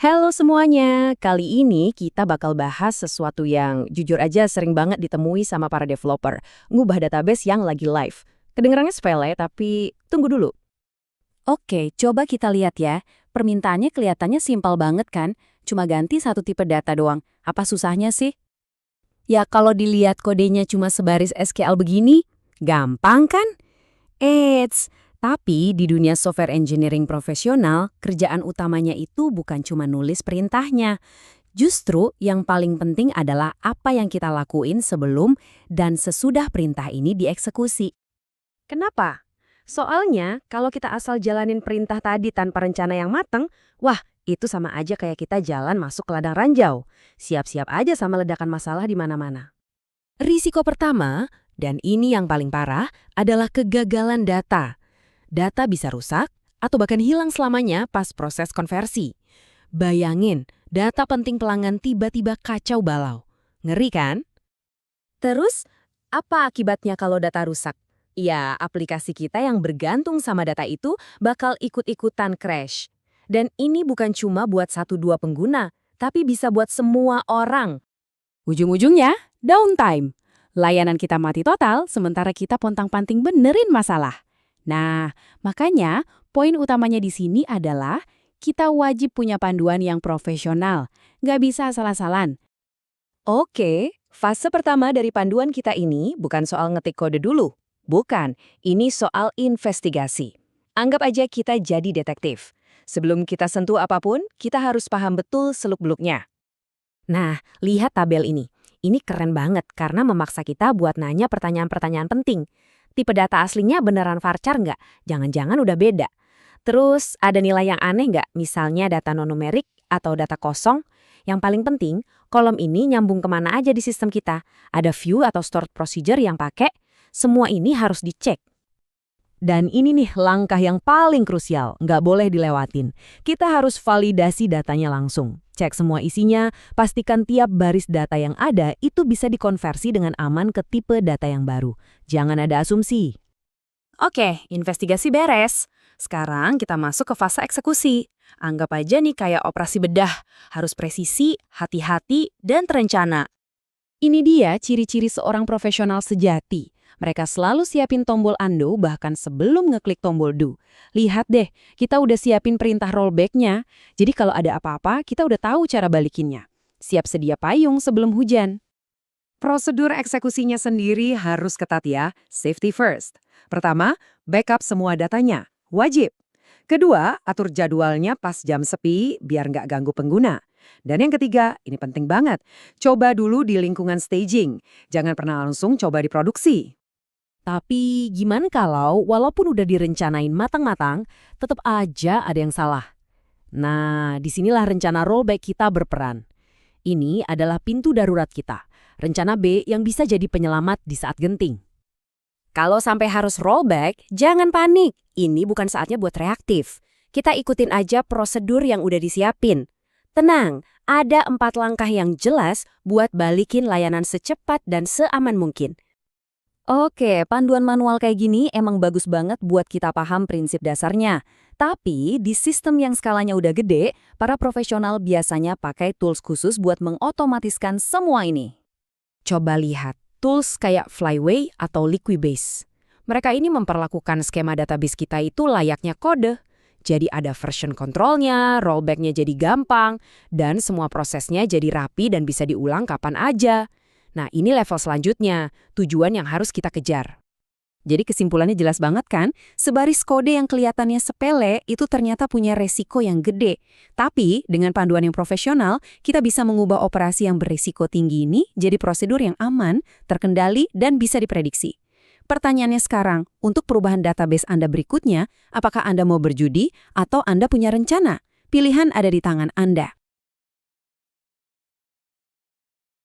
Halo semuanya, kali ini kita bakal bahas sesuatu yang jujur aja sering banget ditemui sama para developer, ngubah database yang lagi live. Kedengarannya sepele, tapi tunggu dulu. Oke, coba kita lihat ya. Permintaannya kelihatannya simpel banget kan? Cuma ganti satu tipe data doang. Apa susahnya sih? Ya kalau dilihat kodenya cuma sebaris SQL begini, gampang kan? Eits, tapi di dunia software engineering profesional, kerjaan utamanya itu bukan cuma nulis perintahnya. Justru yang paling penting adalah apa yang kita lakuin sebelum dan sesudah perintah ini dieksekusi. Kenapa? Soalnya, kalau kita asal jalanin perintah tadi tanpa rencana yang mateng, wah, itu sama aja kayak kita jalan masuk ke ladang ranjau. Siap-siap aja sama ledakan masalah di mana-mana. Risiko pertama, dan ini yang paling parah, adalah kegagalan data. Data bisa rusak atau bahkan hilang selamanya pas proses konversi. Bayangin, data penting pelanggan tiba-tiba kacau balau. Ngeri kan? Terus, apa akibatnya kalau data rusak? Ya, aplikasi kita yang bergantung sama data itu bakal ikut-ikutan crash. Dan ini bukan cuma buat 1-2 pengguna, tapi bisa buat semua orang. Ujung-ujungnya, downtime. Layanan kita mati total, sementara kita pontang-panting benerin masalah. Nah, makanya poin utamanya di sini adalah kita wajib punya panduan yang profesional. Nggak bisa asal-asalan. Oke, fase pertama dari panduan kita ini bukan soal ngetik kode dulu. Bukan, ini soal investigasi. Anggap aja kita jadi detektif. Sebelum kita sentuh apapun, kita harus paham betul seluk-beluknya. Nah, lihat tabel ini. Ini keren banget karena memaksa kita buat nanya pertanyaan-pertanyaan penting. Tipe data aslinya beneran varchar nggak? Jangan-jangan udah beda. Terus ada nilai yang aneh nggak? Misalnya data non-numerik atau data kosong? Yang paling penting, kolom ini nyambung kemana aja di sistem kita. Ada view atau stored procedure yang pakai. Semua ini harus dicek. Dan ini nih langkah yang paling krusial, nggak boleh dilewatin. Kita harus validasi datanya langsung. Cek semua isinya, pastikan tiap baris data yang ada itu bisa dikonversi dengan aman ke tipe data yang baru. Jangan ada asumsi. Oke, investigasi beres. Sekarang kita masuk ke fase eksekusi. Anggap aja nih kayak operasi bedah. Harus presisi, hati-hati, dan terencana. Ini dia ciri-ciri seorang profesional sejati. Mereka selalu siapin tombol undo bahkan sebelum ngeklik tombol do. Lihat deh, kita udah siapin perintah rollback-nya. Jadi kalau ada apa-apa, kita udah tahu cara balikinnya. Siap sedia payung sebelum hujan. Prosedur eksekusinya sendiri harus ketat ya, safety first. Pertama, backup semua datanya. Wajib. Kedua, atur jadwalnya pas jam sepi biar nggak ganggu pengguna. Dan yang ketiga, ini penting banget. Coba dulu di lingkungan staging. Jangan pernah langsung coba di produksi. Tapi gimana kalau walaupun udah direncanain matang-matang, tetap aja ada yang salah? Nah, disinilah rencana rollback kita berperan. Ini adalah pintu darurat kita. Rencana B yang bisa jadi penyelamat di saat genting. Kalau sampai harus rollback, jangan panik. Ini bukan saatnya buat reaktif. Kita ikutin aja prosedur yang udah disiapin. Tenang, ada 4 langkah yang jelas buat balikin layanan secepat dan seaman mungkin. Oke, panduan manual kayak gini emang bagus banget buat kita paham prinsip dasarnya. Tapi di sistem yang skalanya udah gede, para profesional biasanya pakai tools khusus buat mengotomatiskan semua ini. Coba lihat, tools kayak Flyway atau Liquibase. Mereka ini memperlakukan skema database kita itu layaknya kode. Jadi ada version controlnya, rollbacknya jadi gampang, dan semua prosesnya jadi rapi dan bisa diulang kapan aja. Nah, ini level selanjutnya, tujuan yang harus kita kejar. Jadi kesimpulannya jelas banget kan? Sebaris kode yang kelihatannya sepele itu ternyata punya resiko yang gede. Tapi dengan panduan yang profesional, kita bisa mengubah operasi yang berisiko tinggi ini jadi prosedur yang aman, terkendali, dan bisa diprediksi. Pertanyaannya sekarang, untuk perubahan database Anda berikutnya, apakah Anda mau berjudi atau Anda punya rencana? Pilihan ada di tangan Anda.